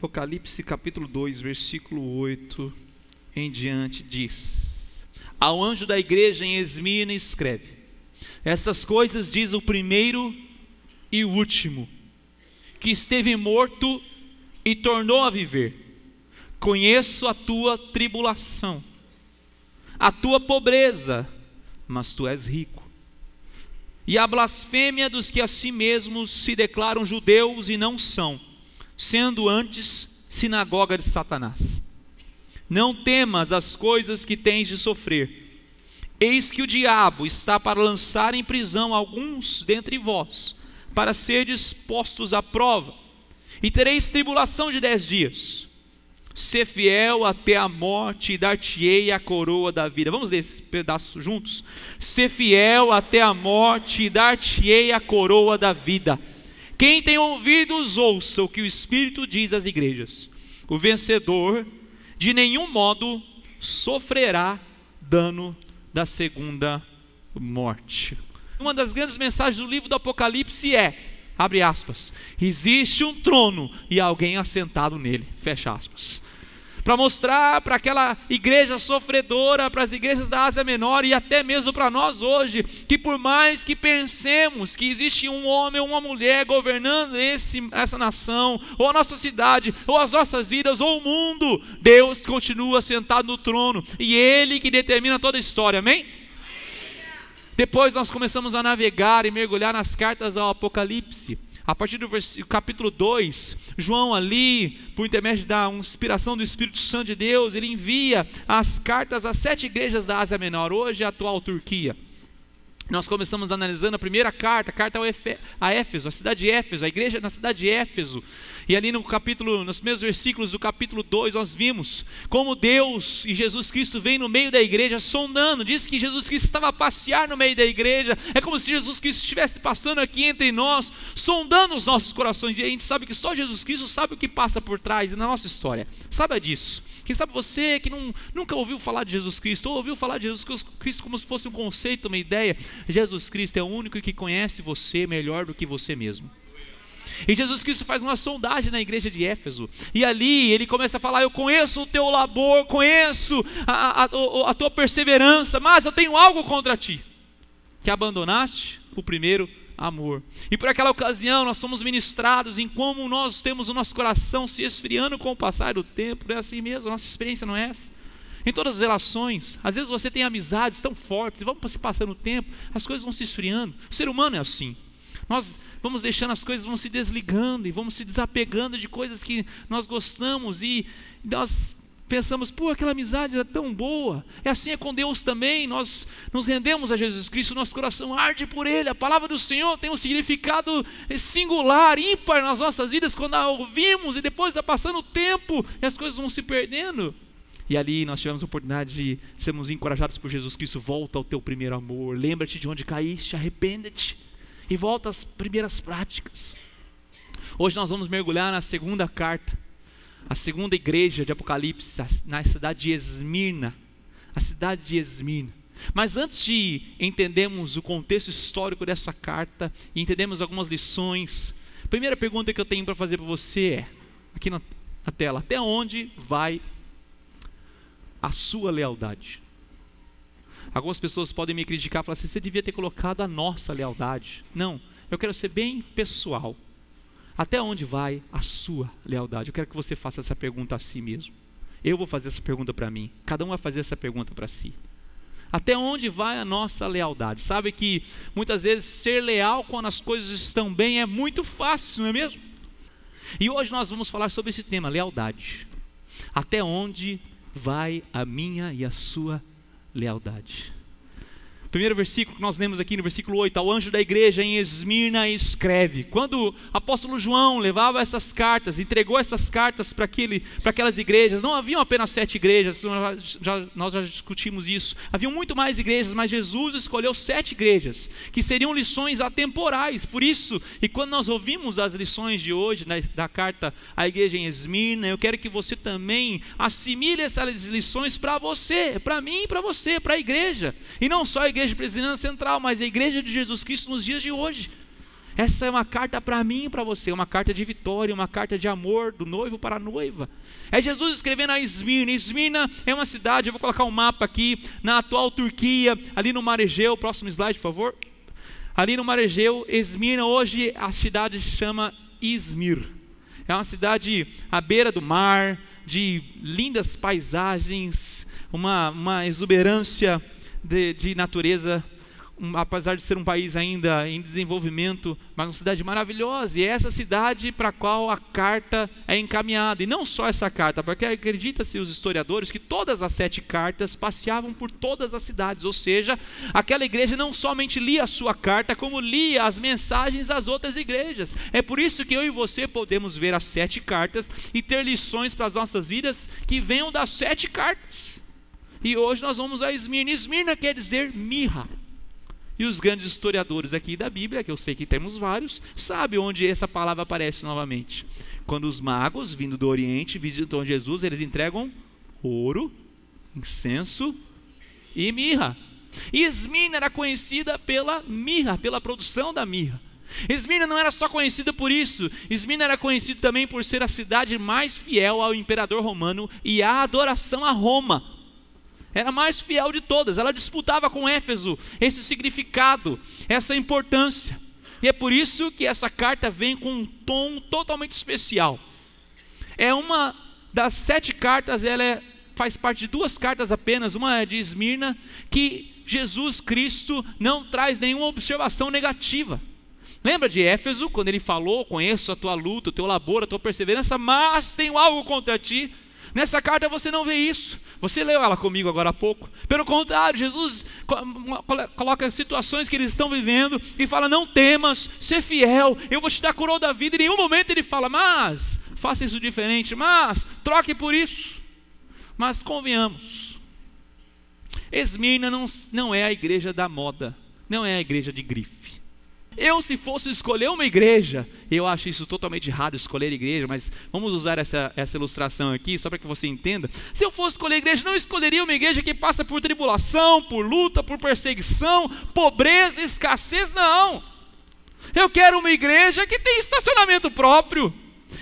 Apocalipse capítulo 2, versículo 8 em diante diz: ao anjo da igreja em Esmirna escreve: essas coisas diz o primeiro e o último, que esteve morto e tornou a viver. Conheço a tua tribulação, a tua pobreza, mas tu és rico, e a blasfêmia dos que a si mesmos se declaram judeus e não são, sendo antes sinagoga de Satanás. Não temas as coisas que tens de sofrer. Eis que o diabo está para lançar em prisão alguns dentre vós, para serdes postos à prova, e tereis tribulação de 10 dias. Sê fiel até a morte, e dar-te-ei a coroa da vida. Vamos ler esse pedaço juntos? Sê fiel até a morte, e dar-te-ei a coroa da vida. Quem tem ouvidos, ouça o que o Espírito diz às igrejas. O vencedor de nenhum modo sofrerá dano da segunda morte. Uma das grandes mensagens do livro do Apocalipse é, abre aspas, existe um trono e alguém assentado nele, fecha aspas. Para mostrar para aquela igreja sofredora, para as igrejas da Ásia Menor e até mesmo para nós hoje, que por mais que pensemos que existe um homem ou uma mulher governando essa nação, ou a nossa cidade, ou as nossas vidas, ou o mundo, Deus continua sentado no trono, e Ele que determina toda a história, amém? Depois nós começamos a navegar e mergulhar nas cartas ao Apocalipse. A partir do capítulo 2, João ali, por intermédio da inspiração do Espírito Santo de Deus, ele envia as cartas às 7 igrejas da Ásia Menor, hoje a atual Turquia. Nós começamos analisando a primeira carta, a carta a Éfeso, a cidade de Éfeso, a igreja na cidade de Éfeso. E ali nos primeiros versículos do capítulo 2, nós vimos como Deus e Jesus Cristo vêm no meio da igreja sondando. Diz que Jesus Cristo estava a passear no meio da igreja. É como se Jesus Cristo estivesse passando aqui entre nós, sondando os nossos corações. E a gente sabe que só Jesus Cristo sabe o que passa por trás na nossa história. Saiba disso. Quem sabe você que nunca ouviu falar de Jesus Cristo, ou ouviu falar de Jesus Cristo como se fosse um conceito, uma ideia. Jesus Cristo é o único que conhece você melhor do que você mesmo. E Jesus Cristo faz uma sondagem na igreja de Éfeso, e ali ele começa a falar: eu conheço o teu labor, conheço a tua perseverança, mas eu tenho algo contra ti, que abandonaste o primeiro amor. E por aquela ocasião nós somos ministrados em como nós temos o nosso coração se esfriando com o passar do tempo. É assim mesmo, a nossa experiência não é essa? Em todas as relações, às vezes você tem amizades tão fortes, e vamos se passando o tempo, as coisas vão se esfriando. O ser humano é assim. Nós vamos deixando as coisas, vão se desligando e vamos se desapegando de coisas que nós gostamos, e nós pensamos: pô, aquela amizade era tão boa. Assim é com Deus também. Nós nos rendemos a Jesus Cristo, nosso coração arde por Ele. A palavra do Senhor tem um significado singular, ímpar nas nossas vidas quando a ouvimos, e depois vai passando o tempo e as coisas vão se perdendo. E ali nós tivemos a oportunidade de sermos encorajados por Jesus Cristo: volta ao teu primeiro amor, lembra-te de onde caíste, arrepende-te e volta às primeiras práticas. Hoje nós vamos mergulhar na segunda carta, a segunda igreja de Apocalipse, na cidade de Esmirna, a cidade de Esmirna. Mas antes de entendermos o contexto histórico dessa carta e entendermos algumas lições, a primeira pergunta que eu tenho para fazer para você é, aqui na tela: até onde vai a sua lealdade? Algumas pessoas podem me criticar e falar assim: você devia ter colocado a nossa lealdade. Não, eu quero ser bem pessoal. Até onde vai a sua lealdade? Eu quero que você faça essa pergunta a si mesmo. Eu vou fazer essa pergunta para mim. Cada um vai fazer essa pergunta para si. Até onde vai a nossa lealdade? Sabe que muitas vezes ser leal quando as coisas estão bem é muito fácil, não é mesmo? E hoje nós vamos falar sobre esse tema, lealdade. Até onde vai a minha e a sua lealdade? Primeiro versículo que nós lemos aqui no versículo 8: ao anjo da igreja em Esmirna escreve. Quando o apóstolo João levava essas cartas, entregou essas cartas para aquelas igrejas, não haviam apenas 7 igrejas, nós já discutimos isso, haviam muito mais igrejas, mas Jesus escolheu 7 igrejas, que seriam lições atemporais. Por isso, e quando nós ouvimos as lições de hoje, da carta à igreja em Esmirna, eu quero que você também assimile essas lições para você, para mim e para você, para a igreja, e não só a igreja presbiteriana central, mas a igreja de Jesus Cristo nos dias de hoje. Essa é uma carta para mim e para você, uma carta de vitória, uma carta de amor do noivo para a noiva. É Jesus escrevendo a Esmirna. Esmirna é uma cidade, eu vou colocar um mapa aqui, na atual Turquia, ali no Mar Egeu. Próximo slide, por favor. Ali no Mar Egeu, Esmirna, hoje a cidade se chama Izmir. É uma cidade à beira do mar, de lindas paisagens, uma exuberância de natureza, apesar de ser um país ainda em desenvolvimento, mas uma cidade maravilhosa. E é essa cidade para a qual a carta é encaminhada. E não só essa carta, porque acredita-se os historiadores que todas as 7 cartas passeavam por todas as cidades. Ou seja, aquela igreja não somente lia a sua carta, como lia as mensagens das outras igrejas. É por isso que eu e você podemos ver as 7 cartas e ter lições para as nossas vidas que venham das 7 cartas. E hoje nós vamos a Esmirna. Esmirna quer dizer mirra. E os grandes historiadores aqui da Bíblia, que eu sei que temos vários, sabem onde essa palavra aparece novamente. Quando os magos, vindo do Oriente, visitam Jesus, eles entregam ouro, incenso e mirra. E Esmirna era conhecida pela mirra, pela produção da mirra. Esmirna não era só conhecida por isso. Esmirna era conhecida também por ser a cidade mais fiel ao imperador romano e à adoração a Roma. Era a mais fiel de todas. Ela disputava com Éfeso esse significado, essa importância. E é por isso que essa carta vem com um tom totalmente especial. É uma das 7 cartas, faz parte de 2 cartas apenas. Uma é de Esmirna, que Jesus Cristo não traz nenhuma observação negativa. Lembra de Éfeso, quando ele falou: conheço a tua luta, o teu labor, a tua perseverança, mas tenho algo contra ti. Nessa carta você não vê isso. Você leu ela comigo agora há pouco. Pelo contrário, Jesus coloca situações que eles estão vivendo e fala: não temas, ser fiel, eu vou te dar a coroa da vida. Em nenhum momento ele fala: mas faça isso diferente, mas troque por isso. Mas convenhamos, Esmirna não é a igreja da moda, não é a igreja de grife. Eu, se fosse escolher uma igreja, eu acho isso totalmente errado, escolher igreja, mas vamos usar essa ilustração aqui, só para que você entenda. Se eu fosse escolher igreja, não escolheria uma igreja que passa por tribulação, por luta, por perseguição, pobreza, escassez, não. Eu quero uma igreja que tem estacionamento próprio.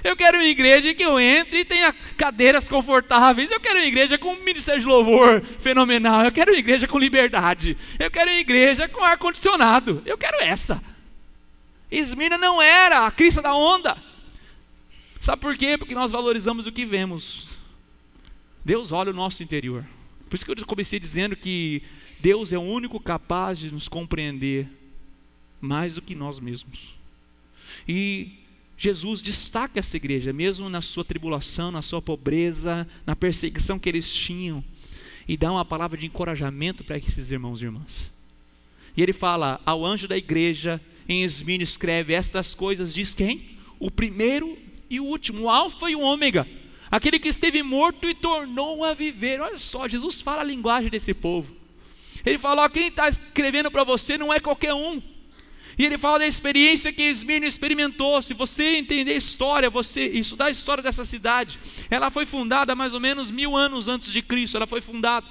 Eu quero uma igreja que eu entre e tenha cadeiras confortáveis. Eu quero uma igreja com um ministério de louvor fenomenal. Eu quero uma igreja com liberdade. Eu quero uma igreja com ar-condicionado. Eu quero essa. Esmirna não era a crista da onda. Sabe por quê? Porque nós valorizamos o que vemos. Deus olha o nosso interior. Por isso que eu comecei dizendo que Deus é o único capaz de nos compreender mais do que nós mesmos. E Jesus destaca essa igreja, mesmo na sua tribulação, na sua pobreza, na perseguição que eles tinham, e dá uma palavra de encorajamento para esses irmãos e irmãs. E ele fala: ao anjo da igreja em Esmirna escreve: estas coisas diz quem? O primeiro e o último, o alfa e o ômega, aquele que esteve morto e tornou a viver. Olha só, Jesus fala a linguagem desse povo. Ele fala: ó, quem está escrevendo para você não é qualquer um. E ele fala da experiência que Esmirna experimentou. Se você entender a história, você estudar a história dessa cidade, ela foi fundada mais ou menos 1000 anos antes de Cristo. Ela foi fundada,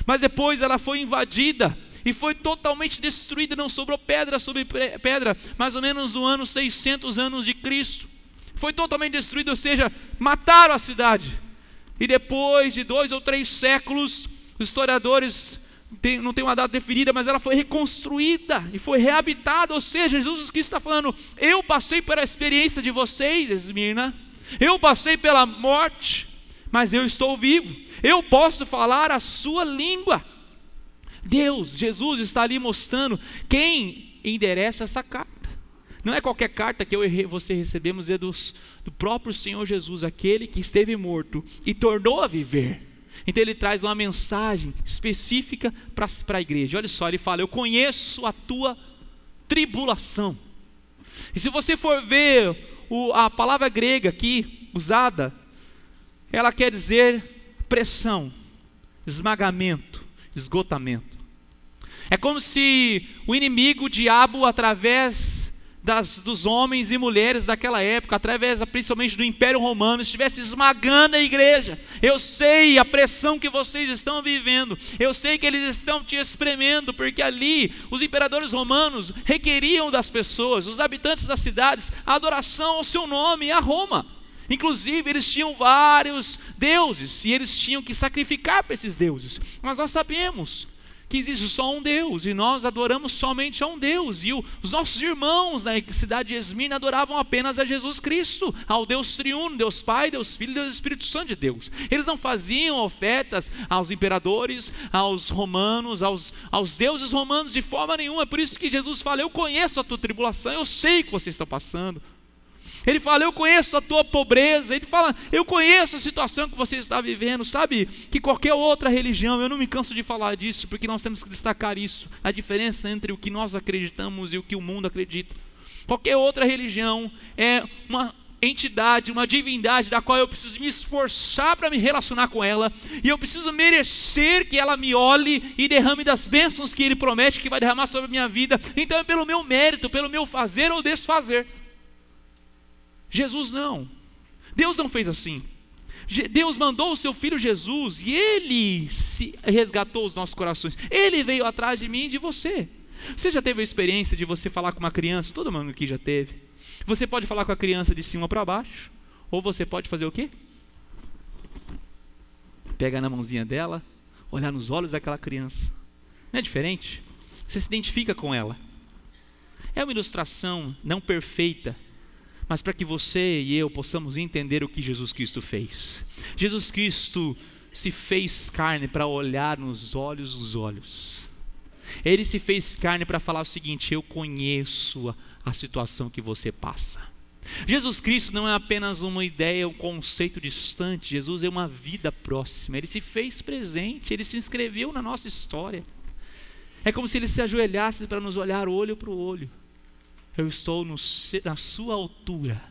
mas depois ela foi invadida e foi totalmente destruída. Não sobrou pedra sobre pedra, mais ou menos no ano 600 anos de Cristo. Foi totalmente destruída, ou seja, mataram a cidade. E depois de 2 ou 3 séculos, os historiadores não tem uma data definida, mas ela foi reconstruída e foi reabitada. Ou seja, Jesus Cristo está falando: eu passei pela experiência de vocês, Esmirna, eu passei pela morte, mas eu estou vivo, eu posso falar a sua língua. Jesus está ali mostrando quem endereça essa carta. Não é qualquer carta que eu e você recebemos, é do próprio Senhor Jesus, aquele que esteve morto e tornou a viver. Então ele traz uma mensagem específica para a igreja. Olha só, ele fala: eu conheço a tua tribulação. E se você for ver a palavra grega aqui usada, ela quer dizer pressão, esmagamento, esgotamento. É como se o inimigo, o diabo, através dos homens e mulheres daquela época, através principalmente do Império Romano, estivesse esmagando a igreja. Eu sei a pressão que vocês estão vivendo, eu sei que eles estão te espremendo, porque ali os imperadores romanos requeriam das pessoas, os habitantes das cidades, a adoração ao seu nome, a Roma. Inclusive eles tinham vários deuses e eles tinham que sacrificar para esses deuses. Mas nós sabemos que existe só um Deus e nós adoramos somente a um Deus. E os nossos irmãos na cidade de Esmirna adoravam apenas a Jesus Cristo, ao Deus triuno, Deus Pai, Deus Filho e Deus Espírito Santo de Deus. Eles não faziam ofertas aos imperadores, aos romanos, aos deuses romanos de forma nenhuma. É por isso que Jesus fala: eu conheço a tua tribulação, eu sei o que você está passando. Ele fala: eu conheço a tua pobreza. Ele fala: eu conheço a situação que você está vivendo. Sabe que qualquer outra religião, eu não me canso de falar disso, porque nós temos que destacar isso, a diferença entre o que nós acreditamos e o que o mundo acredita. Qualquer outra religião é uma entidade, uma divindade da qual eu preciso me esforçar para me relacionar com ela, e eu preciso merecer que ela me olhe e derrame das bênçãos que ele promete que vai derramar sobre a minha vida. Então é pelo meu mérito, pelo meu fazer ou desfazer. Jesus não, Deus não fez assim. Deus mandou o seu Filho Jesus e Ele resgatou os nossos corações. Ele veio atrás de mim e de você. Você já teve a experiência de você falar com uma criança? Todo mundo aqui já teve. Você pode falar com a criança de cima para baixo, ou você pode fazer o quê? Pega na mãozinha dela, olhar nos olhos daquela criança. Não é diferente? Você se identifica com ela. É uma ilustração não perfeita, mas para que você e eu possamos entender o que Jesus Cristo fez. Jesus Cristo se fez carne para olhar nos olhos dos olhos. Ele se fez carne para falar o seguinte: eu conheço a situação que você passa. Jesus Cristo não é apenas uma ideia, um conceito distante. Jesus é uma vida próxima. Ele se fez presente, ele se inscreveu na nossa história. É como se ele se ajoelhasse para nos olhar olho para o olho. Eu estou na sua altura.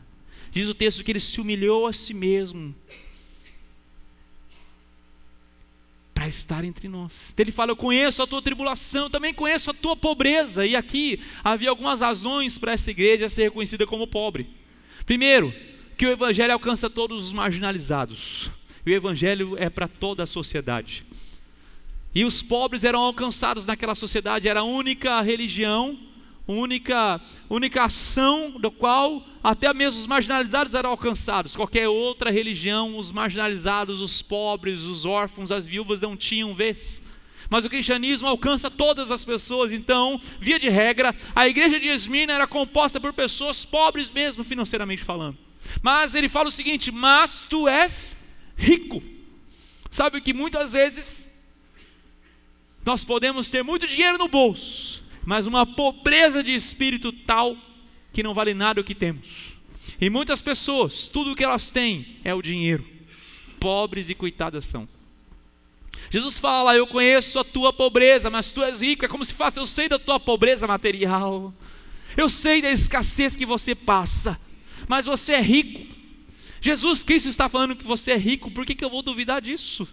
Diz o texto que ele se humilhou a si mesmo para estar entre nós. Então ele fala: eu conheço a tua tribulação, eu também conheço a tua pobreza. E aqui havia algumas razões para essa igreja ser reconhecida como pobre. Primeiro, que o evangelho alcança todos os marginalizados. E o evangelho é para toda a sociedade. E os pobres eram alcançados naquela sociedade. Era a única religião, única ação do qual até mesmo os marginalizados eram alcançados. Qualquer outra religião, os marginalizados, os pobres, os órfãos, as viúvas não tinham vez. Mas o cristianismo alcança todas as pessoas. Então, via de regra, a igreja de Esmirna era composta por pessoas pobres mesmo, financeiramente falando. Mas ele fala o seguinte: mas tu és rico. Sabe que muitas vezes nós podemos ter muito dinheiro no bolso, mas uma pobreza de espírito tal que não vale nada o que temos. E muitas pessoas, tudo o que elas têm é o dinheiro. Pobres e coitadas são. Jesus fala: eu conheço a tua pobreza, mas tu és rico. É como se fosse: eu sei da tua pobreza material, eu sei da escassez que você passa, mas você é rico. Jesus Cristo está falando que você é rico. Por que eu vou duvidar disso?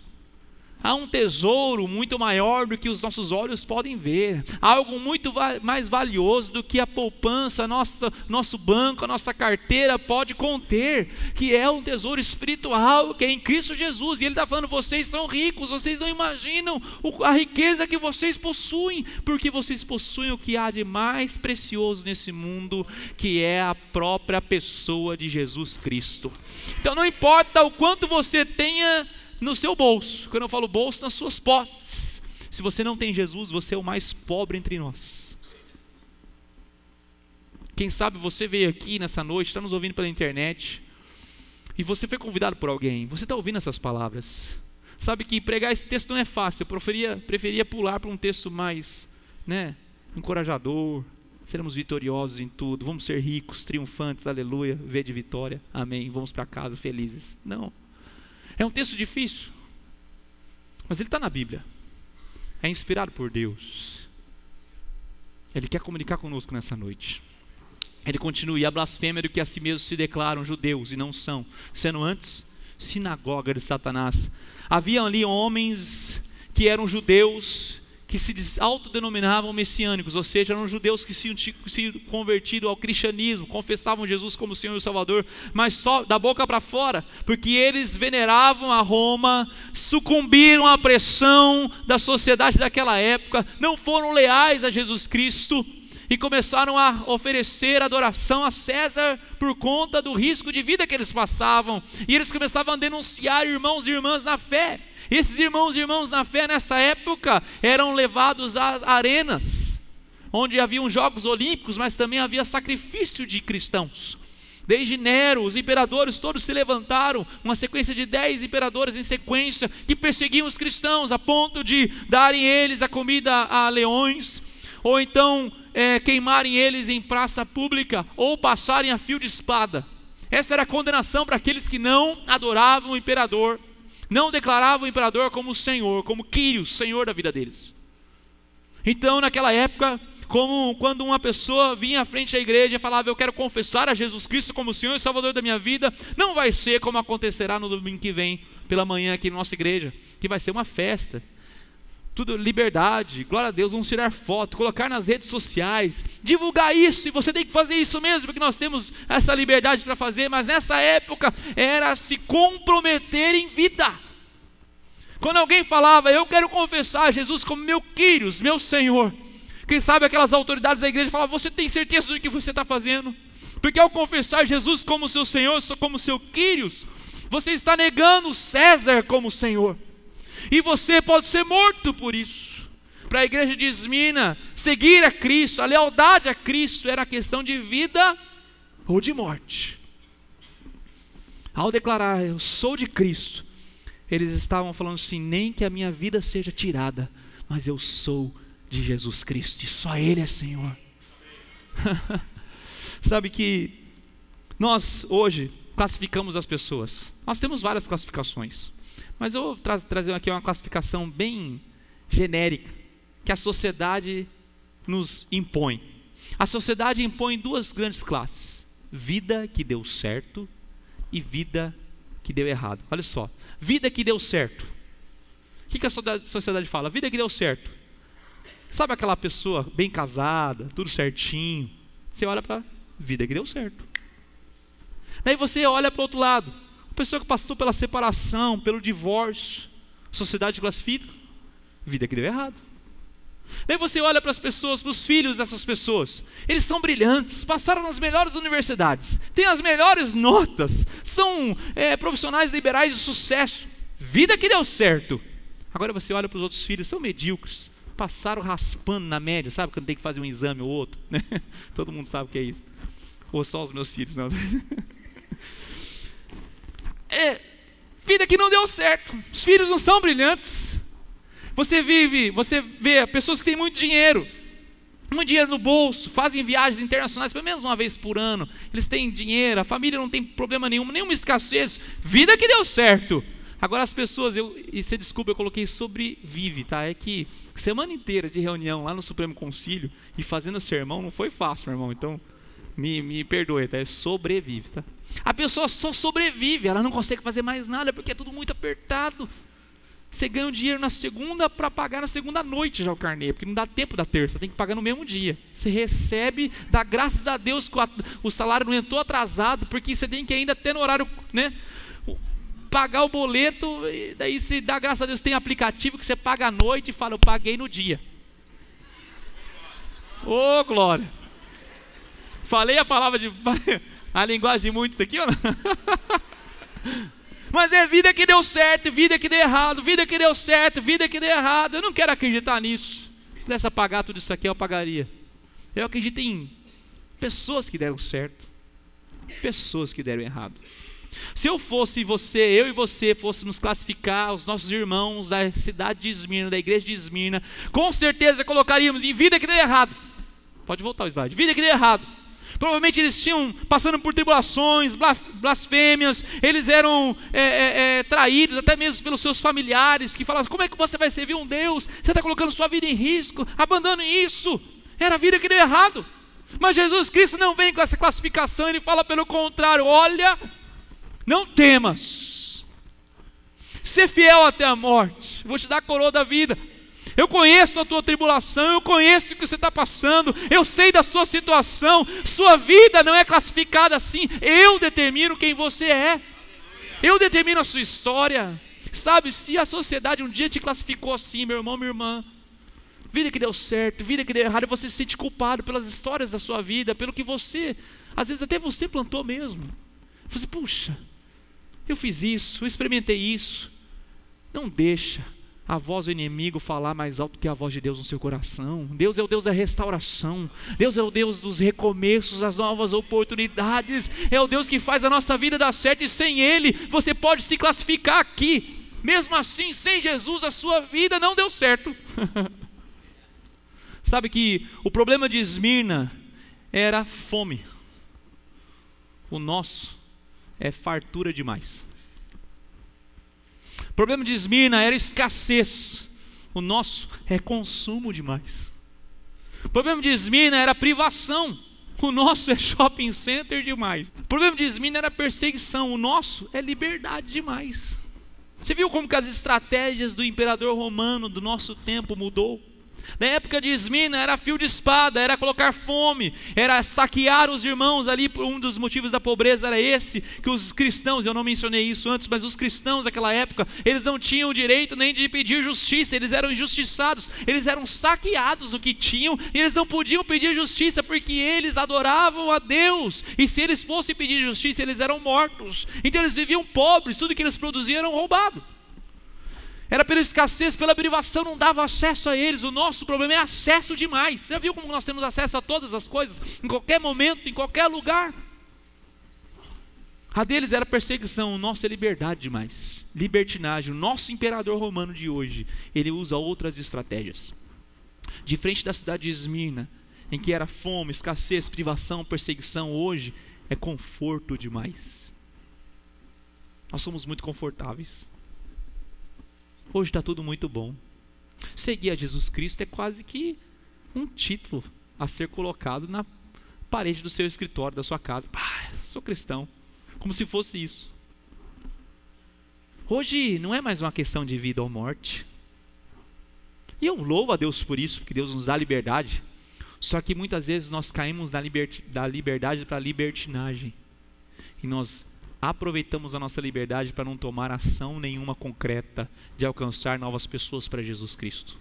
Há um tesouro muito maior do que os nossos olhos podem ver. Há algo muito mais valioso do que a poupança, nosso banco, a nossa carteira pode conter, que é um tesouro espiritual, que é em Cristo Jesus. E Ele está falando: vocês são ricos, vocês não imaginam a riqueza que vocês possuem, porque vocês possuem o que há de mais precioso nesse mundo, que é a própria pessoa de Jesus Cristo. Então não importa o quanto você tenha no seu bolso, quando eu falo bolso, nas suas posses, se você não tem Jesus, você é o mais pobre entre nós. Quem sabe você veio aqui nessa noite, está nos ouvindo pela internet, e você foi convidado por alguém, você está ouvindo essas palavras. Sabe que pregar esse texto não é fácil. Eu preferia pular para um texto mais encorajador. Seremos vitoriosos em tudo, vamos ser ricos, triunfantes, aleluia, V de vitória, amém, vamos para casa felizes. Não. É um texto difícil, mas ele está na Bíblia, é inspirado por Deus. Ele quer comunicar conosco nessa noite. Ele continua: e a blasfêmia do que a si mesmos se declaram judeus e não são, sendo antes sinagoga de Satanás. Havia ali homens que eram judeus, que se autodenominavam messiânicos, ou seja, eram judeus que se convertiram ao cristianismo, confessavam Jesus como Senhor e Salvador, mas só da boca para fora, porque eles veneravam a Roma, sucumbiram à pressão da sociedade daquela época, não foram leais a Jesus Cristo e começaram a oferecer adoração a César por conta do risco de vida que eles passavam, e eles começavam a denunciar irmãos e irmãs na fé. Esses irmãos e irmãs na fé nessa época eram levados às arenas, onde haviam jogos olímpicos, mas também havia sacrifício de cristãos. Desde Nero, os imperadores todos se levantaram, uma sequência de 10 imperadores em sequência, que perseguiam os cristãos, a ponto de darem eles a comida a leões, ou então queimarem eles em praça pública, ou passarem a fio de espada. Essa era a condenação para aqueles que não adoravam o imperador, não declaravam o imperador como Senhor, como Quírios, Senhor da vida deles. Então, naquela época, como quando uma pessoa vinha à frente da igreja e falava: eu quero confessar a Jesus Cristo como Senhor e Salvador da minha vida, não vai ser como acontecerá no domingo que vem, pela manhã aqui na nossa igreja, que vai ser uma festa, tudo liberdade, glória a Deus, vamos tirar foto, colocar nas redes sociais, divulgar isso, e você tem que fazer isso mesmo, porque nós temos essa liberdade para fazer. Mas nessa época era se comprometer em vida. Quando alguém falava: eu quero confessar Jesus como meu Quírios, meu Senhor, quem sabe aquelas autoridades da igreja falavam: você tem certeza do que você está fazendo? Porque ao confessar Jesus como seu Senhor, como seu Quírios, você está negando César como Senhor, e você pode ser morto por isso. Para a igreja de Esmirna, seguir a Cristo, a lealdade a Cristo, era questão de vida ou de morte. Ao declarar: eu sou de Cristo, eles estavam falando assim: nem que a minha vida seja tirada, mas eu sou de Jesus Cristo, e só Ele é Senhor. Sabe que nós hoje classificamos as pessoas, nós temos várias classificações, mas eu vou trazer aqui uma classificação bem genérica, que a sociedade nos impõe. A sociedade impõe duas grandes classes: vida que deu certo e vida que deu errado. Olha só, vida que deu certo. O que a sociedade fala? Vida que deu certo. Sabe aquela pessoa bem casada, tudo certinho? Você olha para a vida que deu certo. Daí você olha para o outro lado, a pessoa que passou pela separação, pelo divórcio, a sociedade classifica: vida que deu errado. Daí você olha para as pessoas, para os filhos dessas pessoas, eles são brilhantes, passaram nas melhores universidades, têm as melhores notas, são profissionais liberais de sucesso, vida que deu certo. Agora você olha para os outros filhos, são medíocres, passaram raspando na média, sabe quando tem que fazer um exame ou outro, né? Todo mundo sabe o que é isso. Ou só os meus filhos, não. Vida que não deu certo, os filhos não são brilhantes. Você vê pessoas que têm muito dinheiro no bolso, fazem viagens internacionais pelo menos uma vez por ano, eles têm dinheiro, a família não tem problema nenhum, nenhuma escassez, vida que deu certo. Agora as pessoas, e você desculpa, eu coloquei sobrevive, tá? É que semana inteira de reunião lá no Supremo Concílio e fazendo sermão não foi fácil, meu irmão, então me perdoe, tá? É sobrevive, tá? A pessoa só sobrevive, ela não consegue fazer mais nada porque é tudo muito apertado. Você ganha o dinheiro na segunda para pagar na segunda noite já o carnê, porque não dá tempo da terça, tem que pagar no mesmo dia. Você recebe, dá graças a Deus que o salário não entrou atrasado, porque você tem que ainda ter no horário, né, pagar o boleto, e daí você dá graças a Deus, tem aplicativo que você paga à noite e fala: eu paguei no dia. Ô, glória! Falei a palavra a linguagem de muitos aqui, ó. Mas é vida que deu certo, vida que deu errado, vida que deu certo, vida que deu errado. Eu não quero acreditar nisso. Se pudesse pagar tudo isso aqui, eu pagaria. Eu acredito em pessoas que deram certo, pessoas que deram errado. Se eu e você fôssemos classificar os nossos irmãos da cidade de Esmirna, da igreja de Esmirna, com certeza colocaríamos em vida que deu errado. Pode voltar o slide. Vida que deu errado. Provavelmente eles tinham passando por tribulações, blasfêmias, eles eram traídos até mesmo pelos seus familiares, que falavam: como é que você vai servir um Deus? Você está colocando sua vida em risco, abandone isso. Era a vida que deu errado. Mas Jesus Cristo não vem com essa classificação, Ele fala pelo contrário: olha, não temas, ser fiel até a morte, vou te dar a coroa da vida. Eu conheço a tua tribulação, eu conheço o que você está passando, eu sei da sua situação, sua vida não é classificada assim, eu determino quem você é, eu determino a sua história. Sabe, se a sociedade um dia te classificou assim, meu irmão, minha irmã, vida que deu certo, vida que deu errado, você se sente culpado pelas histórias da sua vida, pelo que você, às vezes até você plantou mesmo. Você, puxa, eu fiz isso, eu experimentei isso. Não deixa a voz do inimigo falar mais alto que a voz de Deus no seu coração. Deus é o Deus da restauração, Deus é o Deus dos recomeços, das novas oportunidades, é o Deus que faz a nossa vida dar certo, e sem Ele você pode se classificar aqui. Mesmo assim, sem Jesus, a sua vida não deu certo. Sabe que o problema de Esmirna era fome. O nosso é fartura demais. O problema de Esmirna era escassez. O nosso é consumo demais. O problema de Esmirna era privação. O nosso é shopping center demais. O problema de Esmirna era perseguição. O nosso é liberdade demais. Você viu como que as estratégias do imperador romano do nosso tempo mudou? Na época de Esmirna era fio de espada, era colocar fome, era saquear os irmãos ali. Um dos motivos da pobreza era esse, que os cristãos, eu não mencionei isso antes, mas os cristãos daquela época, eles não tinham o direito nem de pedir justiça, eles eram injustiçados, eles eram saqueados no que tinham, e eles não podiam pedir justiça porque eles adoravam a Deus, e se eles fossem pedir justiça, eles eram mortos. Então eles viviam pobres, tudo que eles produziam era roubado. Era pela escassez, pela privação, não dava acesso a eles. O nosso problema é acesso demais. Você já viu como nós temos acesso a todas as coisas, em qualquer momento, em qualquer lugar? A deles era perseguição, o nosso é liberdade demais, libertinagem. O nosso imperador romano de hoje, ele usa outras estratégias. De frente da cidade de Esmirna, em que era fome, escassez, privação, perseguição, hoje é conforto demais. Nós somos muito confortáveis. Hoje está tudo muito bom. Seguir a Jesus Cristo é quase que um título a ser colocado na parede do seu escritório, da sua casa. Sou cristão. Como se fosse isso. Hoje não é mais uma questão de vida ou morte. E eu louvo a Deus por isso, porque Deus nos dá liberdade. Só que muitas vezes nós caímos da liberdade para a libertinagem. E nós aproveitamos a nossa liberdade para não tomar ação nenhuma concreta de alcançar novas pessoas para Jesus Cristo.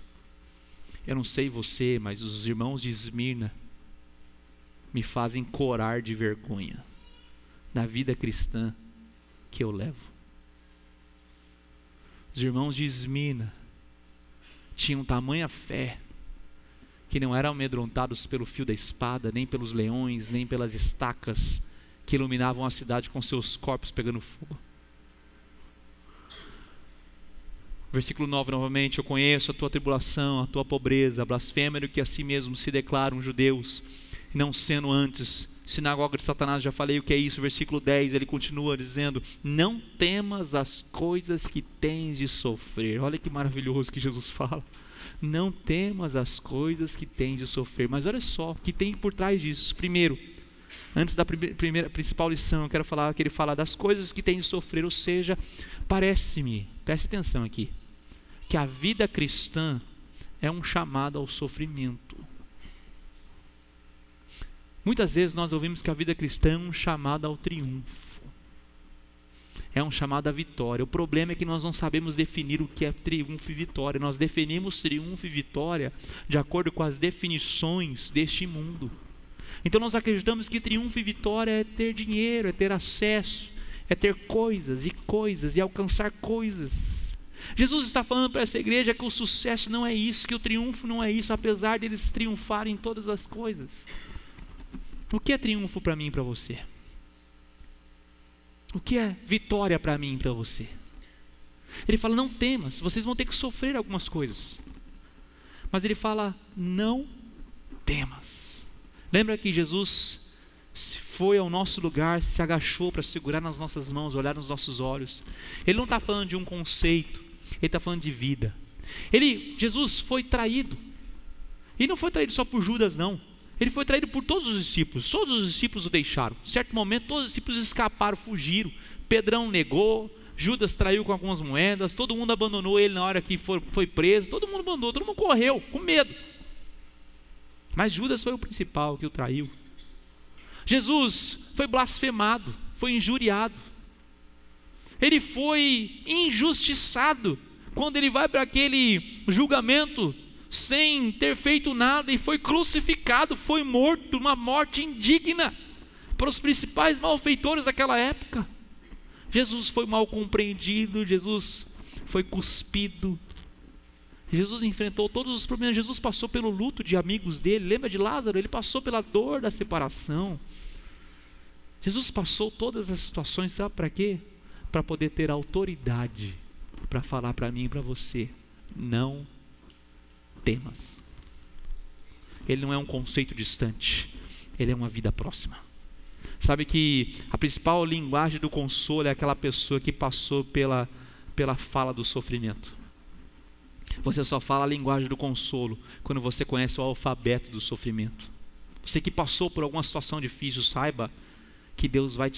Eu não sei você, mas os irmãos de Esmirna me fazem corar de vergonha da vida cristã que eu levo. Os irmãos de Esmirna tinham tamanha fé que não eram amedrontados pelo fio da espada, nem pelos leões, nem pelas estacas que iluminavam a cidade com seus corpos pegando fogo. Versículo 9 novamente: eu conheço a tua tribulação, a tua pobreza, blasfêmero que a si mesmo se declaram judeus, e não sendo antes sinagoga de Satanás. Já falei o que é isso. Versículo 10, ele continua dizendo: não temas as coisas que tens de sofrer. Olha que maravilhoso que Jesus fala. Não temas as coisas que tens de sofrer. Mas olha só o que tem por trás disso. Primeiro, antes da principal lição, eu quero falar que ele fala das coisas que tem de sofrer. Ou seja, parece-me, preste atenção aqui, que a vida cristã é um chamado ao sofrimento. Muitas vezes nós ouvimos que a vida cristã é um chamado ao triunfo, é um chamado à vitória. O problema é que nós não sabemos definir o que é triunfo e vitória. Nós definimos triunfo e vitória de acordo com as definições deste mundo. Então nós acreditamos que triunfo e vitória é ter dinheiro, é ter acesso, é ter coisas e alcançar coisas. Jesus está falando para essa igreja que o sucesso não é isso, que o triunfo não é isso, apesar de eles triunfarem em todas as coisas. O que é triunfo para mim e para você? O que é vitória para mim e para você? Ele fala: não temas, vocês vão ter que sofrer algumas coisas. Mas ele fala: não temas. Lembra que Jesus foi ao nosso lugar, se agachou para segurar nas nossas mãos, olhar nos nossos olhos. Ele não está falando de um conceito, ele está falando de vida. Jesus foi traído. E não foi traído só por Judas, não. Ele foi traído por todos os discípulos. Todos os discípulos o deixaram. Em certo momento, todos os discípulos escaparam, fugiram. Pedrão negou, Judas traiu com algumas moedas, todo mundo abandonou ele na hora que foi preso, todo mundo abandonou, todo mundo correu, com medo. Mas Judas foi o principal que o traiu. Jesus foi blasfemado, foi injuriado. Ele foi injustiçado quando ele vai para aquele julgamento sem ter feito nada e foi crucificado, foi morto, uma morte indigna para os principais malfeitores daquela época. Jesus foi mal compreendido, Jesus foi cuspido, Jesus enfrentou todos os problemas, Jesus passou pelo luto de amigos dele, lembra de Lázaro? Ele passou pela dor da separação. Jesus passou todas as situações, sabe para quê? Para poder ter autoridade para falar para mim e para você: não temas. Ele não é um conceito distante, ele é uma vida próxima. Sabe que a principal linguagem do consolo é aquela pessoa que passou pela fala do sofrimento. Você só fala a linguagem do consolo quando você conhece o alfabeto do sofrimento. Você que passou por alguma situação difícil, saiba que Deus vai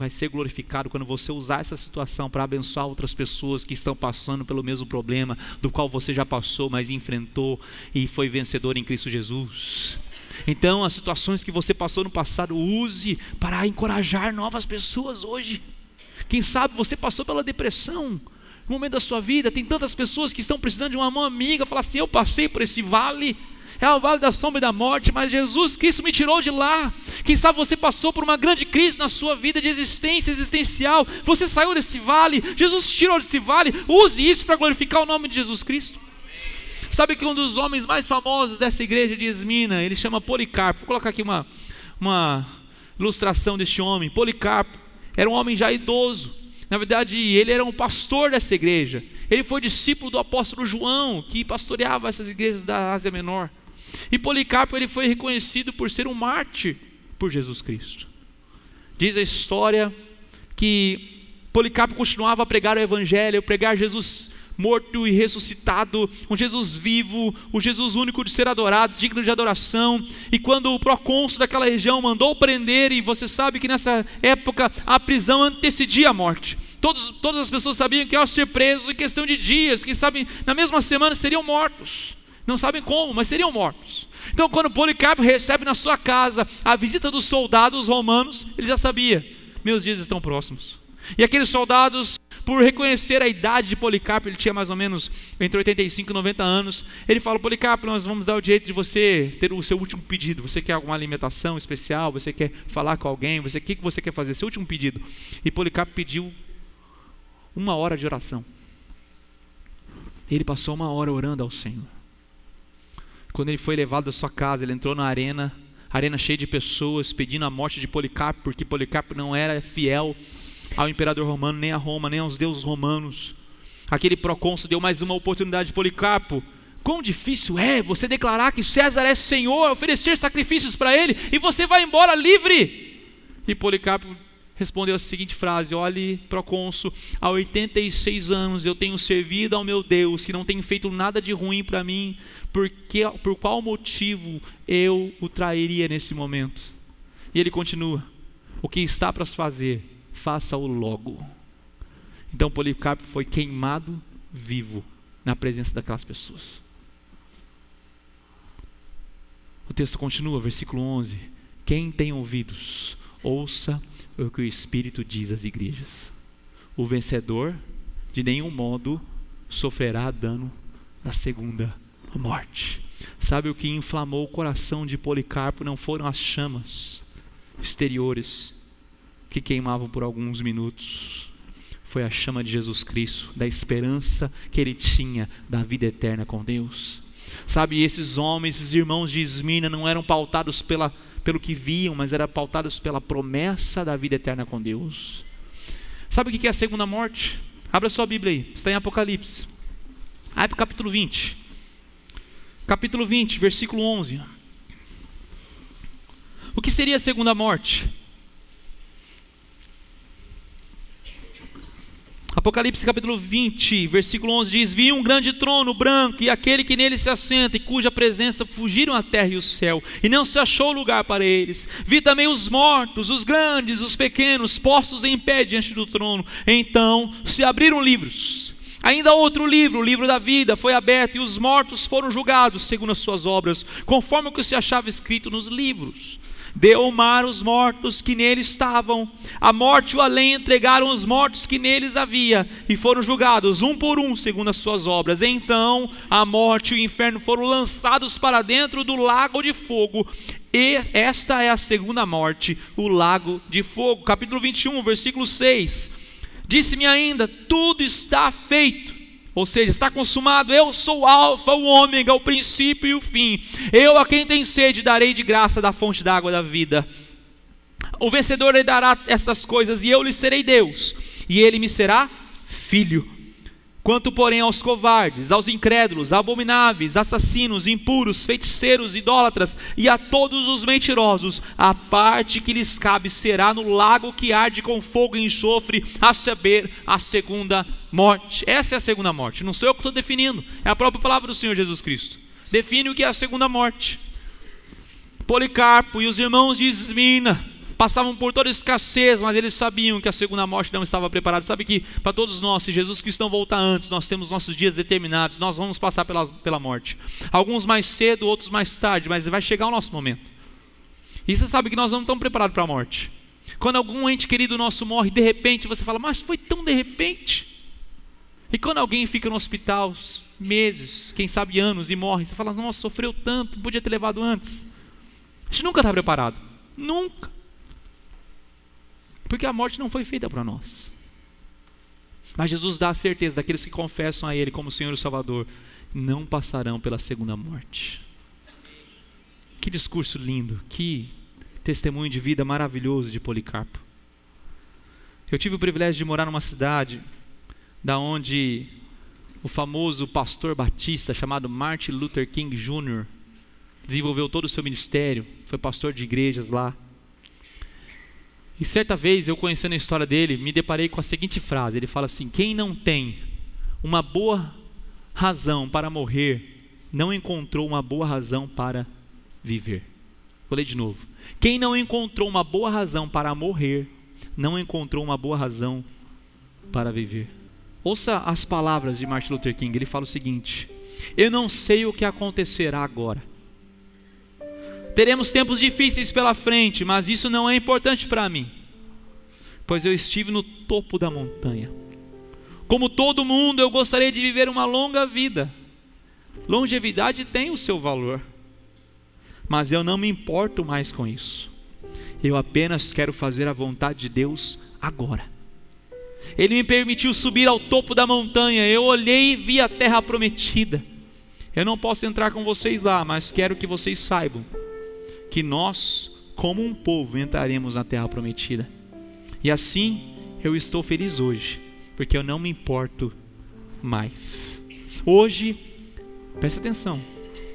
ser glorificado quando você usar essa situação para abençoar outras pessoas que estão passando pelo mesmo problema do qual você já passou, mas enfrentou e foi vencedor em Cristo Jesus. Então, as situações que você passou no passado, use para encorajar novas pessoas hoje. Quem sabe você passou pela depressão no momento da sua vida. Tem tantas pessoas que estão precisando de uma mão amiga, falar assim: eu passei por esse vale, é o vale da sombra e da morte, mas Jesus Cristo me tirou de lá. Quem sabe você passou por uma grande crise na sua vida de existencial, você saiu desse vale, Jesus te tirou desse vale. Use isso para glorificar o nome de Jesus Cristo. Sabe que um dos homens mais famosos dessa igreja de Esmina, ele chama Policarpo. Vou colocar aqui uma ilustração deste homem. Policarpo era um homem já idoso. Na verdade, ele era um pastor dessa igreja. Ele foi discípulo do apóstolo João, que pastoreava essas igrejas da Ásia Menor. E Policarpo, ele foi reconhecido por ser um mártir por Jesus Cristo. Diz a história que Policarpo continuava a pregar o evangelho, pregar Jesus morto e ressuscitado, um Jesus vivo, o Jesus único de ser adorado, digno de adoração. E quando o procônsul daquela região mandou prender, e você sabe que nessa época a prisão antecedia a morte, todas as pessoas sabiam que ao ser presos em questão de dias, quem sabe na mesma semana seriam mortos, não sabem como, mas seriam mortos. Então quando Policarpo recebe na sua casa a visita dos soldados romanos, ele já sabia: meus dias estão próximos. E aqueles soldados, por reconhecer a idade de Policarpo, ele tinha mais ou menos entre 85 e 90 anos, ele fala: Policarpo, nós vamos dar o direito de você ter o seu último pedido. Você quer alguma alimentação especial? Você quer falar com alguém? O que você quer fazer? Seu último pedido. E Policarpo pediu 1 hora de oração. Ele passou 1 hora orando ao Senhor. Quando ele foi levado da sua casa, ele entrou na arena cheia de pessoas, pedindo a morte de Policarpo, porque Policarpo não era fiel ao imperador romano, nem a Roma, nem aos deuses romanos. Aquele procônsul deu mais uma oportunidade de Policarpo. Quão difícil é você declarar que César é Senhor, oferecer sacrifícios para ele, e você vai embora livre. E Policarpo respondeu a seguinte frase: olhe, procônsul, há 86 anos eu tenho servido ao meu Deus, que não tem feito nada de ruim para mim, por qual motivo eu o trairia nesse momento? E ele continua: o que está para se fazer, faça-o logo. Então Policarpo foi queimado vivo na presença daquelas pessoas. O texto continua, versículo 11: quem tem ouvidos, ouça o que o Espírito diz às igrejas. O vencedor de nenhum modo sofrerá dano da segunda morte. Sabe o que inflamou o coração de Policarpo? Não foram as chamas exteriores que queimavam por alguns minutos, foi a chama de Jesus Cristo, da esperança que ele tinha da vida eterna com Deus. Sabe, esses homens, esses irmãos de Esmina não eram pautados pelo que viam, mas eram pautados pela promessa da vida eterna com Deus. Sabe o que é a segunda morte? Abra sua Bíblia aí, está em Apocalipse. Aí para o capítulo 20. Capítulo 20, versículo 11. O que seria a segunda morte? Apocalipse capítulo 20, versículo 11 diz: vi um grande trono branco e aquele que nele se assenta, e cuja presença fugiram a terra e o céu, e não se achou lugar para eles. Vi também os mortos, os grandes, os pequenos, postos em pé diante do trono. Então se abriram livros. Ainda outro livro, o livro da vida, foi aberto, e os mortos foram julgados segundo as suas obras, conforme o que se achava escrito nos livros. Deu o mar os mortos que nele estavam, a morte e o além entregaram os mortos que neles havia, e foram julgados um por um segundo as suas obras. Então a morte e o inferno foram lançados para dentro do lago de fogo, e esta é a segunda morte, o lago de fogo. Capítulo 21, versículo 6, disse-me ainda: tudo está feito. Ou seja, está consumado. Eu sou o alfa, o ômega, o princípio e o fim. Eu a quem tem sede darei de graça da fonte da água da vida. O vencedor herdará estas coisas, e eu lhe serei Deus, e ele me será filho. Quanto porém aos covardes, aos incrédulos, abomináveis, assassinos, impuros, feiticeiros, idólatras e a todos os mentirosos, a parte que lhes cabe será no lago que arde com fogo e enxofre, a saber, a segunda morte. Essa é a segunda morte, não sou eu que estou definindo, é a própria palavra do Senhor Jesus Cristo. Define o que é a segunda morte. Policarpo e os irmãos de Esmirna passavam por toda escassez, mas eles sabiam que a segunda morte não estava preparada. Sabe que para todos nós, se Jesus Cristo não voltar antes, nós temos nossos dias determinados, nós vamos passar pela morte. Alguns mais cedo, outros mais tarde, mas vai chegar o nosso momento. E você sabe que nós não estamos preparados para a morte. Quando algum ente querido nosso morre, de repente você fala: mas foi tão de repente. E quando alguém fica no hospital meses, quem sabe anos, e morre, você fala: nossa, sofreu tanto, podia ter levado antes. A gente nunca está preparado, nunca. Porque a morte não foi feita para nós. Mas Jesus dá a certeza daqueles que confessam a Ele como Senhor e Salvador, não passarão pela segunda morte. Que discurso lindo, que testemunho de vida maravilhoso de Policarpo. Eu tive o privilégio de morar numa cidade da onde o famoso pastor batista chamado Martin Luther King Jr. desenvolveu todo o seu ministério, foi pastor de igrejas lá. E certa vez, eu conhecendo a história dele, me deparei com a seguinte frase. Ele fala assim: quem não tem uma boa razão para morrer, não encontrou uma boa razão para viver. Vou ler de novo. Quem não encontrou uma boa razão para morrer, não encontrou uma boa razão para viver. Ouça as palavras de Martin Luther King. Ele fala o seguinte: eu não sei o que acontecerá agora. Teremos tempos difíceis pela frente, mas isso não é importante para mim, pois eu estive no topo da montanha. Como todo mundo, eu gostaria de viver uma longa vida. Longevidade tem o seu valor, mas eu não me importo mais com isso. Eu apenas quero fazer a vontade de Deus agora. Ele me permitiu subir ao topo da montanha. Eu olhei e vi a terra prometida. Eu não posso entrar com vocês lá, mas quero que vocês saibam que nós, como um povo, entraremos na terra prometida. E assim eu estou feliz hoje, porque eu não me importo mais. Hoje, presta atenção,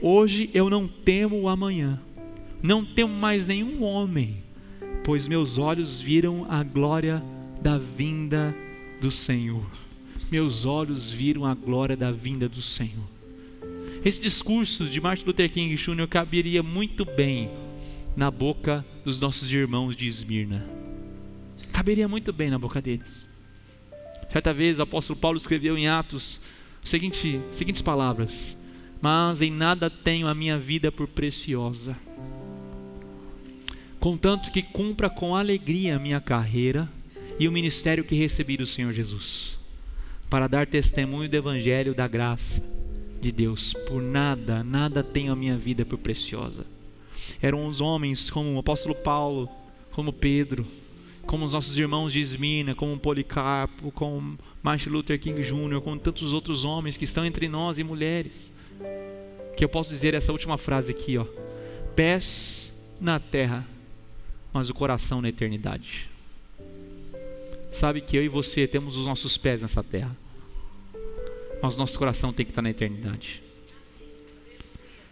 hoje eu não temo o amanhã, não temo mais nenhum homem, pois meus olhos viram a glória da vinda do Senhor. Meus olhos viram a glória da vinda do Senhor. Esse discurso de Martin Luther King Jr. caberia muito bem na boca dos nossos irmãos de Esmirna. Caberia muito bem na boca deles. Certa vez o apóstolo Paulo escreveu em Atos seguintes palavras: mas em nada tenho a minha vida por preciosa, contanto que cumpra com alegria a minha carreira e o ministério que recebi do Senhor Jesus, para dar testemunho do evangelho da graça de Deus. Por nada tenho a minha vida por preciosa. Eram os homens como o apóstolo Paulo, como Pedro, como os nossos irmãos de Esmirna, como Policarpo, como Martin Luther King Jr., como tantos outros homens que estão entre nós e mulheres, que eu posso dizer essa última frase aqui, ó: pés na terra, mas o coração na eternidade. Sabe que eu e você temos os nossos pés nessa terra, mas nosso coração tem que estar na eternidade.